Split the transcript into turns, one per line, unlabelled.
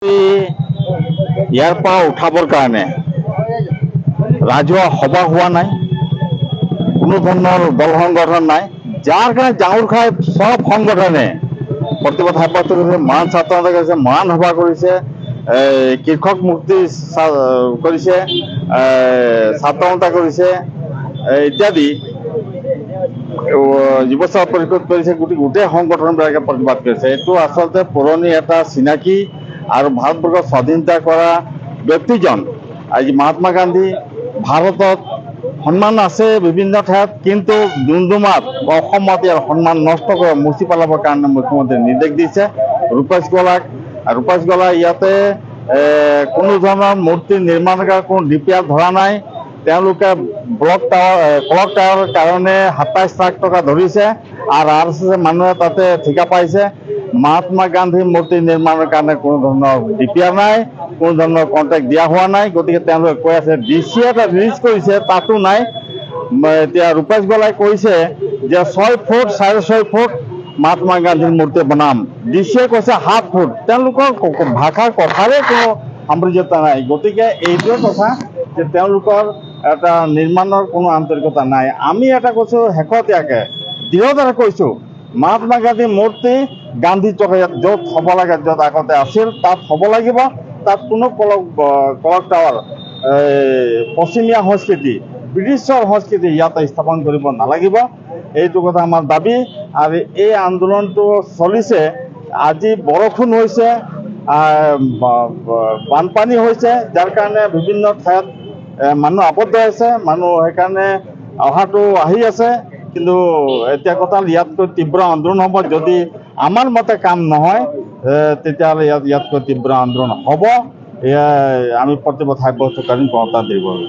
ইয়াৰ পৰা উঠাবৰ কাৰণে ৰাজহুৱা সভা হোৱা নাই, কোনো ধৰণৰ দল সংগঠন নাই, যাৰ কাৰণে জাঙুৰ খাই সব সংগঠনে প্ৰতিবাদ সাব্যস্ত কৰিছে। মহান ছাত্ৰ সন্থা কৰিছে, মহান সভা কৰিছে, কৃষক মুক্তি কৰিছে, ছাত্ৰ সন্থা কৰিছে ইত্যাদি, যুৱ চাপ পৰিষদ কৰিছে, গোটেই সংগঠনবিলাকে প্ৰতিবাদ কৰিছে। এইটো আচলতে পুৰণি এটা চিনাকি আৰু ভাৰতবৰ্ষৰ স্বাধীনতা কৰা ব্যক্তিজন আজি মহাত্মা গান্ধী। ভাৰতত সন্মান আছে বিভিন্ন ঠাইত, কিন্তু ডুমডুমাত অসমত ইয়াৰ সন্মান নষ্ট কৰি মুচি পেলাবৰ কাৰণে মুখ্যমন্ত্ৰীয়ে নিৰ্দেশ দিছে। ৰূপেশ গলা ইয়াতে কোনো ধৰণৰ মূৰ্তি নিৰ্মাণৰ কোনো ডিপিআৰ ধৰা নাই। তেওঁলোকে ক্লক টাৱাৰৰ কাৰণে ২৭ লাখ টকা ধৰিছে আৰু RSS মানুহে তাতে ঠিকা পাইছে। মহাত্মা গান্ধীৰ মূৰ্তি নিৰ্মাণৰ কাৰণে কোনো ধৰণৰ ডিপিআৰ নাই, কোনো ধৰণৰ কণ্ট্ৰেক্ট দিয়া হোৱা নাই। গতিকে তেওঁলোকে কৈ আছে DC এটা ৰিলিজ কৰিছে, তাতো নাই। এতিয়া ৰূপেশ গলাই কৈছে যে ৬ ফুট ৬.৫ ফুট মহাত্মা গান্ধীৰ মূৰ্তি বনাম, DC কৈছে ৭ ফুট। তেওঁলোকৰ ভাষাৰ কথাৰে কোনো সামঞ্জস্যতা নাই। গতিকে এইটোৱে কথা যে তেওঁলোকৰ এটা নিৰ্মাণৰ কোনো আন্তৰিকতা নাই। আমি এটা কৈছোঁ শেহতীয়াকৈ দৃঢ়তাৰে কৈছোঁ, মহাত্মা গান্ধীৰ মূৰ্তি গান্ধী চক য'ত হ'ব লাগে, য'ত আগতে আছিল তাত হ'ব লাগিব। তাত কোনো ক্লক টাৱাৰ পশ্চিমীয়া সংস্কৃতি, ব্ৰিটিছৰ সংস্কৃতি ইয়াতে স্থাপন কৰিব নালাগিব। এইটো কথা আমাৰ দাবী। আৰু এই আন্দোলনটো চলিছে। আজি বৰষুণ হৈছে, বানপানী হৈছে, যাৰ কাৰণে বিভিন্ন ঠাইত মানুহ আবদ্ধ হৈছে। মানুহ সেইকাৰণে অহাটো আহি আছে, কিন্তু এতিয়া কথা ইয়াতকৈ তীব্ৰ আন্দোলন হ'ব। যদি আমাৰ মতে কাম নহয় তেতিয়াহ'লে ইয়াতকৈ তীব্ৰ আন্দোলন হ'ব। এয়া আমি প্ৰতিবাদ সাব্যস্ত কৰিম গণতান্ত্ৰিকভাৱে।